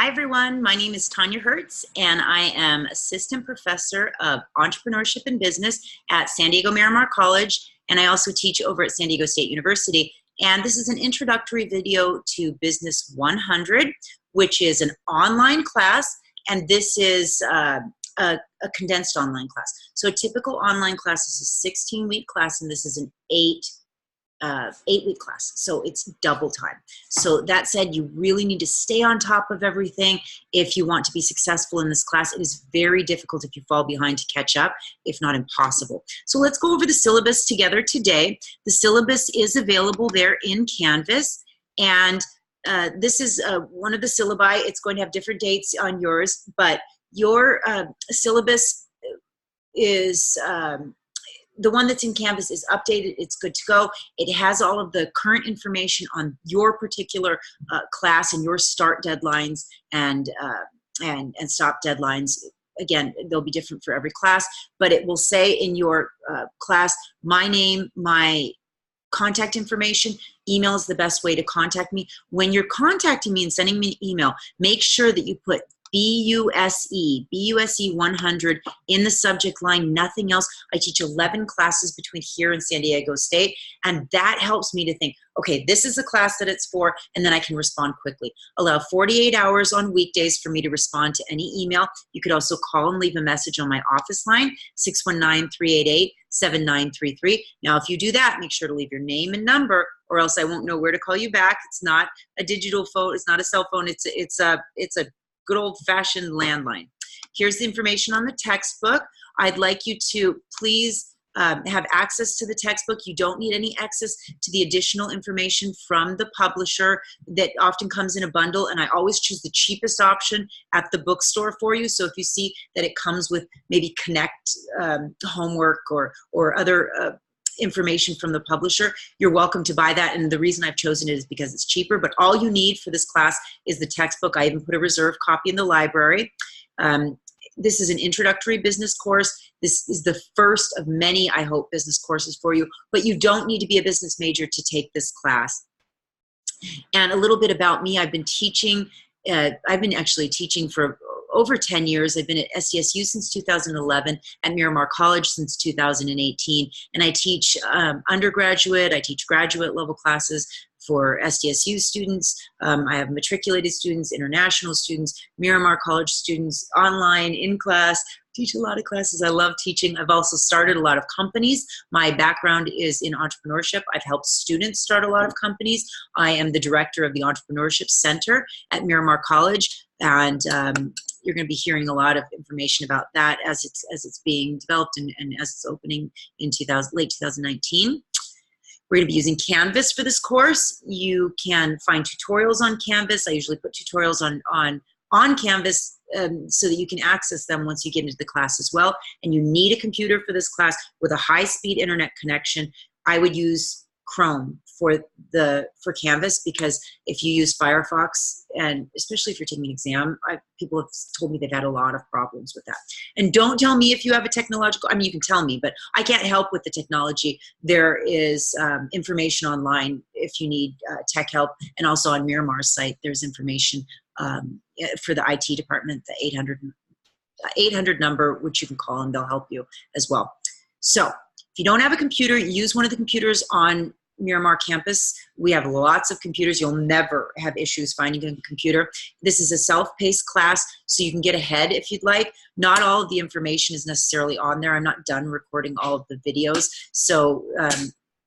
Hi everyone, my name is Tanya Hertz and I am Assistant Professor of Entrepreneurship and Business at San Diego Miramar College, and I also teach over at San Diego State University. And this is an introductory video to Business 100, which is an online class, and this is a condensed online class. So a typical online class is a 16-week class, and this is an 8-week class, so it's double time. So that said, you really need to stay on top of everything if you want to be successful in this class. It is very difficult if you fall behind to catch up, if not impossible. So let's go over the syllabus together today. The syllabus is available there in Canvas, and this is one of the syllabi. It's going to have different dates on yours, but your syllabus is the one that's in Canvas is updated. It's good to go. It has all of the current information on your particular class and your start deadlines and stop deadlines. Again, they'll be different for every class, but it will say in your class, my name, my contact information. Email is the best way to contact me. When you're contacting me and sending me an email, make sure that you put BUSE 100 in the subject line, nothing else. I teach 11 classes between here and San Diego State, and that helps me to think, okay, this is the class that it's for, and then I can respond quickly. Allow 48 hours on weekdays for me to respond to any email. You could also call and leave a message on my office line, 619-388-7933. Now, if you do that, make sure to leave your name and number, or else I won't know where to call you back. It's not a digital phone. It's not a cell phone. It's a good old-fashioned landline. Here's the information on the textbook. I'd like you to please have access to the textbook. You don't need any access to the additional information from the publisher that often comes in a bundle, and I always choose the cheapest option at the bookstore for you. So if you see that it comes with maybe Connect homework or other information from the publisher, you're welcome to buy that. And the reason I've chosen it is because it's cheaper, but all you need for this class is the textbook. I even put a reserved copy in the library. This is an introductory business course. This is the first of many, I hope, business courses for you, but you don't need to be a business major to take this class. And a little bit about me, I've been teaching, I've been actually teaching for over 10 years. I've been at SDSU since 2011, at Miramar College since 2018, and I teach undergraduate, I teach graduate level classes for SDSU students. I have matriculated students, international students, Miramar College students, online, in class. Teach a lot of classes. I love teaching. I've also started a lot of companies. My background is in entrepreneurship. I've helped students start a lot of companies. I am the director of the Entrepreneurship Center at Miramar College, and you're going to be hearing a lot of information about that as it's being developed and as it's opening in late 2019. We're going to be using Canvas for this course. You can find tutorials on Canvas. I usually put tutorials on Canvas so that you can access them once you get into the class as well. And you need a computer for this class with a high-speed internet connection. I would use Chrome for Canvas, because if you use Firefox, and especially if you're taking an exam, people have told me they've had a lot of problems with that. And don't tell me if you have a technological, I mean, you can tell me, but I can't help with the technology. There is information online if you need tech help, and also on Miramar's site, there's information for the IT department, the 800 number, which you can call and they'll help you as well. So if you don't have a computer, use one of the computers on Miramar campus. We have lots of computers. You'll never have issues finding a computer. This is a self-paced class, so you can get ahead if you'd like. Not all of the information is necessarily on there. I'm not done recording all of the videos. So,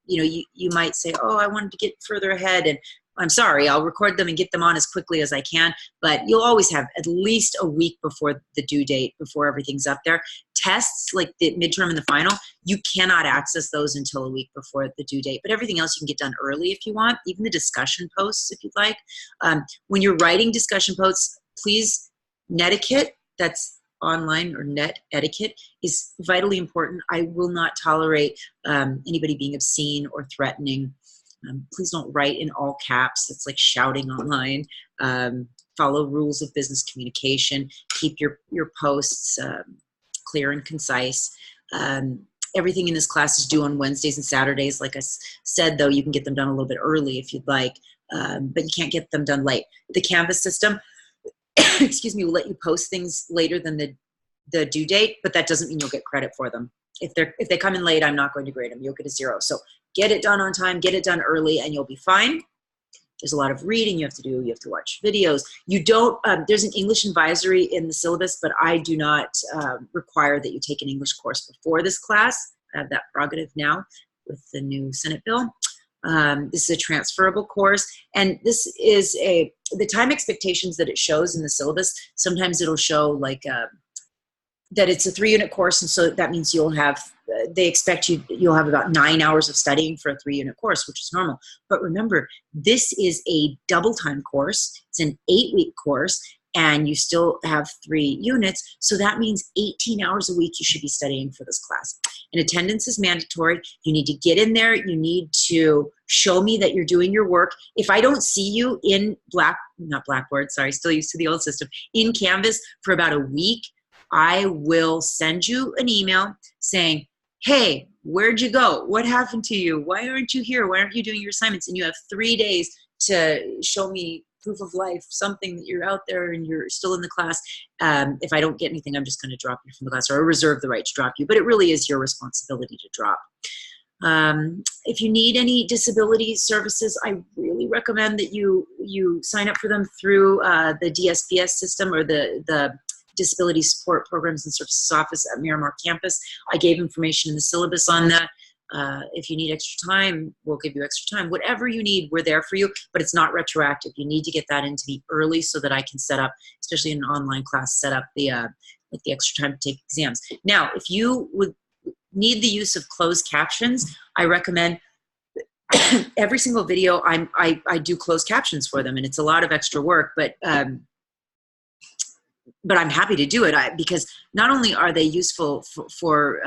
you know, you might say, oh, I wanted to get further ahead, and I'm sorry, I'll record them and get them on as quickly as I can, but you'll always have at least a week before the due date, before everything's up there. Tests, like the midterm and the final, you cannot access those until a week before the due date, but everything else you can get done early if you want, even the discussion posts if you'd like. When you're writing discussion posts, please, netiquette, that's online, or net etiquette, is vitally important. I will not tolerate anybody being obscene or threatening. Please don't write in all caps. It's like shouting online. Follow rules of business communication. Keep your posts clear and concise. Everything in this class is due on Wednesdays and Saturdays. Like I said, though, you can get them done a little bit early if you'd like, but you can't get them done late. The Canvas system, excuse me, will let you post things later than the due date, but that doesn't mean you'll get credit for them. If they come in late, I'm not going to grade them. You'll get a 0. So get it done on time, get it done early, and you'll be fine. There's a lot of reading you have to do. You have to watch videos. You don't, there's an English advisory in the syllabus, but I do not require that you take an English course before this class. I have that prerogative now with the new Senate bill. This is a transferable course, and this is the time expectations that it shows in the syllabus. Sometimes it'll show like that it's a 3-unit course, and so that means you'll have, they expect you'll have about 9 hours of studying for a 3-unit course, which is normal. But remember, this is a double time course. It's an 8-week course, and you still have 3 units. So that means 18 hours a week you should be studying for this class. And attendance is mandatory. You need to get in there. You need to show me that you're doing your work. If I don't see you in not Blackboard, sorry, still used to the old system, in Canvas for about a week, I will send you an email saying, hey, where'd you go? What happened to you? Why aren't you here? Why aren't you doing your assignments? And you have 3 days to show me proof of life, something that you're out there and you're still in the class. If I don't get anything, I'm just going to drop you from the class, or I reserve the right to drop you. But it really is your responsibility to drop. If you need any disability services, I really recommend that you sign up for them through the DSPS system, or the Disability Support Programs and Services Office at Miramar campus. I gave information in the syllabus on that. If you need extra time, we'll give you extra time. Whatever you need, we're there for you, but it's not retroactive. You need to get that into me early so that I can set up, especially in an online class, set up the extra time to take exams. Now, if you would need the use of closed captions, I recommend every single video I do closed captions for them, and it's a lot of extra work, but I'm happy to do it because not only are they useful for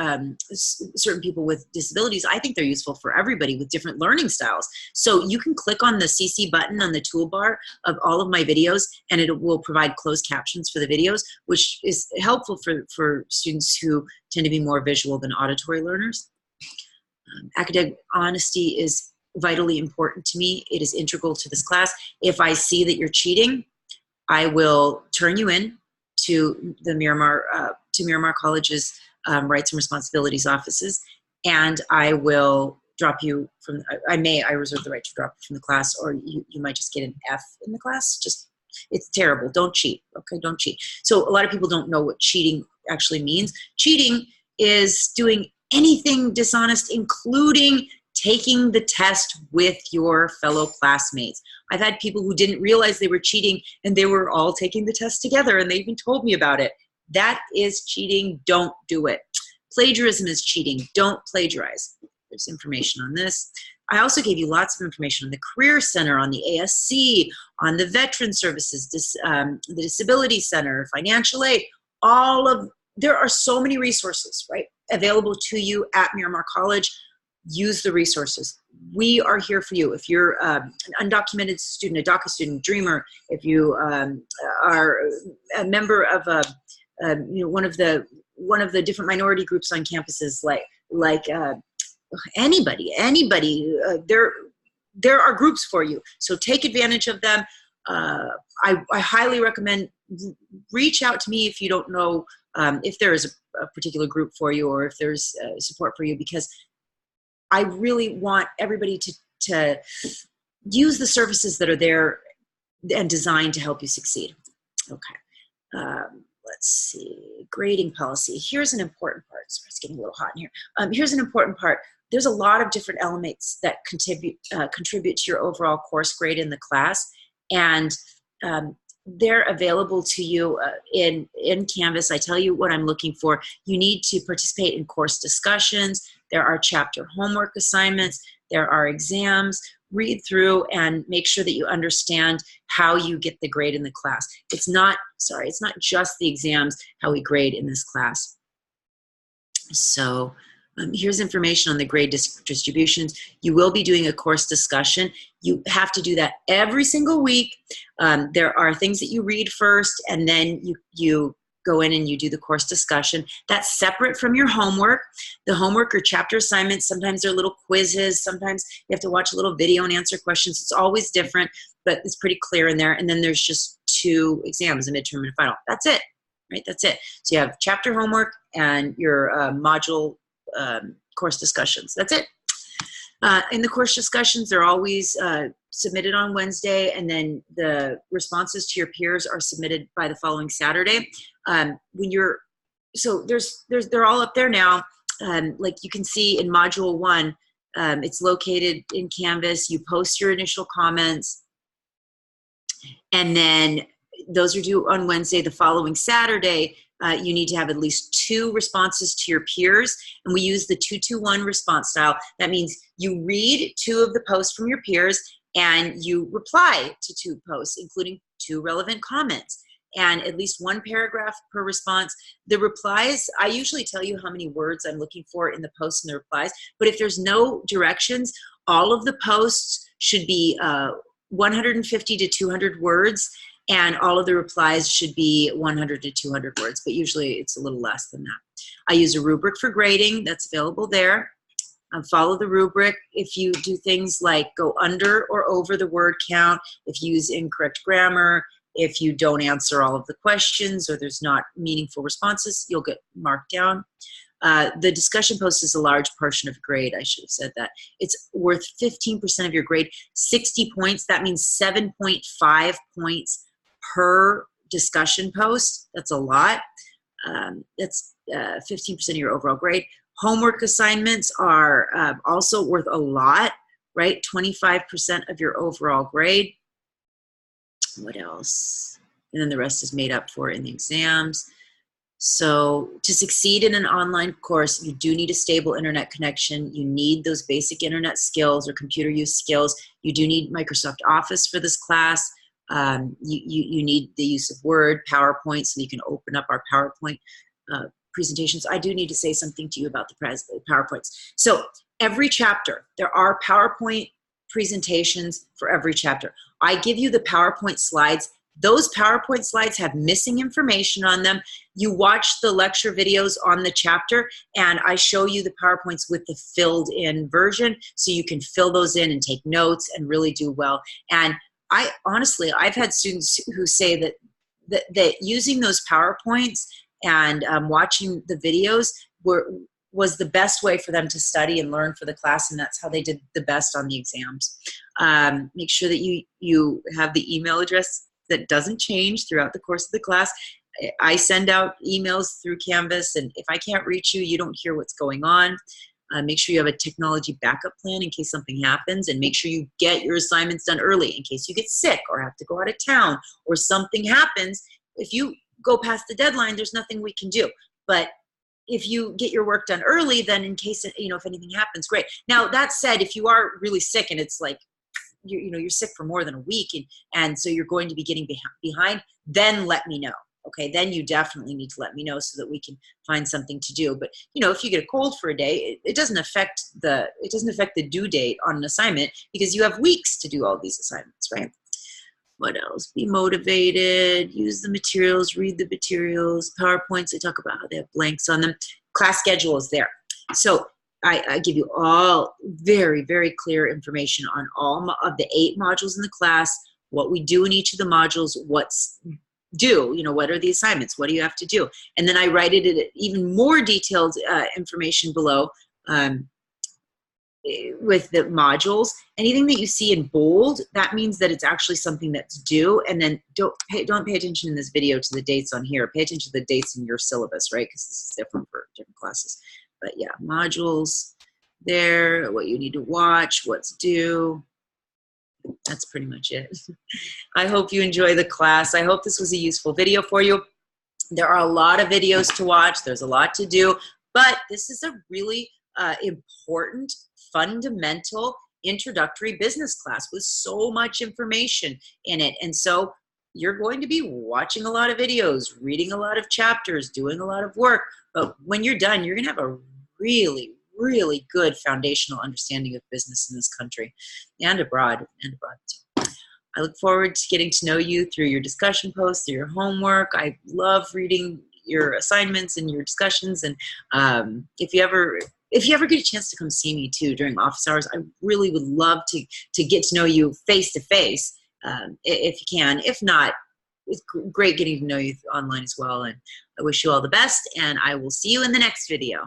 certain people with disabilities, I think they're useful for everybody with different learning styles. So you can click on the CC button on the toolbar of all of my videos, and it will provide closed captions for the videos, which is helpful for students who tend to be more visual than auditory learners. Academic honesty is vitally important to me. It is integral to this class. If I see that you're cheating, I will turn you in to the Miramar College's Rights and Responsibilities offices, and I will drop you from. I reserve the right to drop you from the class, or you might just get an F in the class. It's terrible. Don't cheat. Okay, don't cheat. So a lot of people don't know what cheating actually means. Cheating is doing anything dishonest, including taking the test with your fellow classmates. I've had people who didn't realize they were cheating, and they were all taking the test together, and they even told me about it. That is cheating. Don't do it. Plagiarism is cheating. Don't plagiarize. There's information on this. I also gave you lots of information on the Career Center, on the ASC, on the Veteran Services, the Disability Center, financial aid. There are so many resources, right, available to you at Miramar College. Use the resources. We are here for you. If you're an undocumented student, a DACA student, dreamer, if you are a member of one of the different minority groups on campuses, like anybody, there are groups for you. So take advantage of them. I highly recommend reach out to me if you don't know if there is a particular group for you, or if there's support for you, because I really want everybody to use the services that are there and designed to help you succeed. Okay, let's see, grading policy. Here's an important part. Sorry, it's getting a little hot in here. Here's an important part. There's a lot of different elements that contribute to your overall course grade in the class, and they're available to you in Canvas. I tell you what I'm looking for. You need to participate in course discussions. There are chapter homework assignments. There are exams. Read through and make sure that you understand how you get the grade in the class. It's not just the exams, how we grade in this class. So here's information on the grade distributions. You will be doing a course discussion. You have to do that every single week. There are things that you read first, and then you go in and you do the course discussion. That's separate from your homework. The homework or chapter assignments, sometimes they're little quizzes. Sometimes you have to watch a little video and answer questions. It's always different, but it's pretty clear in there. And then there's just 2 exams, a midterm and a final. That's it, right? That's it. So you have chapter homework and your module course discussions. That's it. In the course discussions, they're always submitted on Wednesday, and then the responses to your peers are submitted by the following Saturday. They're all up there now. Like you can see in Module 1, it's located in Canvas. You post your initial comments, and then those are due on Wednesday. The following Saturday, you need to have at least 2 responses to your peers, and we use the 2-2-1 response style. That means you read 2 of the posts from your peers, and you reply to 2 posts, including 2 relevant comments, and at least 1 paragraph per response. The replies, I usually tell you how many words I'm looking for in the posts and the replies, but if there's no directions, all of the posts should be 150 to 200 words, and all of the replies should be 100 to 200 words, but usually it's a little less than that. I use a rubric for grading. That's available there. Follow the rubric. If you do things like go under or over the word count, if you use incorrect grammar, if you don't answer all of the questions or there's not meaningful responses, you'll get marked down. The discussion post is a large portion of grade. I should have said that. It's worth 15% of your grade. 60 points, that means 7.5 points per discussion post. That's a lot. That's 15% of your overall grade. Homework assignments are also worth a lot, right? 25% of your overall grade. What else? And then the rest is made up for in the exams. So to succeed in an online course, you do need a stable internet connection. You need those basic internet skills or computer use skills. You do need Microsoft Office for this class. You need the use of Word, PowerPoint, so you can open up our PowerPoint presentations. I do need to say something to you about the PowerPoints. So every chapter, there are PowerPoint presentations for every chapter. I give you the PowerPoint slides. Those PowerPoint slides have missing information on them. You watch the lecture videos on the chapter, and I show you the PowerPoints with the filled in version, so you can fill those in and take notes and really do well. And I've had students who say that using those PowerPoints and watching the videos was the best way for them to study and learn for the class, and that's how they did the best on the exams. Make sure that you have the email address that doesn't change throughout the course of the class. I send out emails through Canvas, and if I can't reach you, you don't hear what's going on. Make sure you have a technology backup plan in case something happens, and make sure you get your assignments done early in case you get sick or have to go out of town or something happens. If you go past the deadline, there's nothing we can do. But if you get your work done early, then in case, if anything happens, great. Now, that said, if you are really sick and it's like, you're sick for more than a week and so you're going to be getting behind, then let me know. Okay, then you definitely need to let me know so that we can find something to do. But if you get a cold for a day, it doesn't affect the due date on an assignment because you have weeks to do all these assignments, right? What else? Be motivated, use the materials, read the materials. PowerPoints, I talk about how they have blanks on them. Class schedule is there. So I give you all very, very clear information on all of the 8 modules in the class, what we do in each of the modules, what's due, what are the assignments, what do you have to do? And then I write it in even more detailed information below with the modules. Anything that you see in bold, that means that it's actually something that's due. And then don't pay attention in this video to the dates on here. Pay attention to the dates in your syllabus, right? Because this is different for different classes. But yeah, modules there, what you need to watch, what's due. That's pretty much it. I hope you enjoy the class. I hope this was a useful video for you. There are a lot of videos to watch. There's a lot to do, but this is a really important, fundamental, introductory business class with so much information in it. And so you're going to be watching a lot of videos, reading a lot of chapters, doing a lot of work. But when you're done, you're going to have a really, really good foundational understanding of business in this country and abroad. I look forward to getting to know you through your discussion posts, through your homework. I love reading your assignments and your discussions. And if you ever get a chance to come see me too during office hours, I really would love to get to know you face to face if you can. If not, it's great getting to know you online as well. And I wish you all the best, and I will see you in the next video.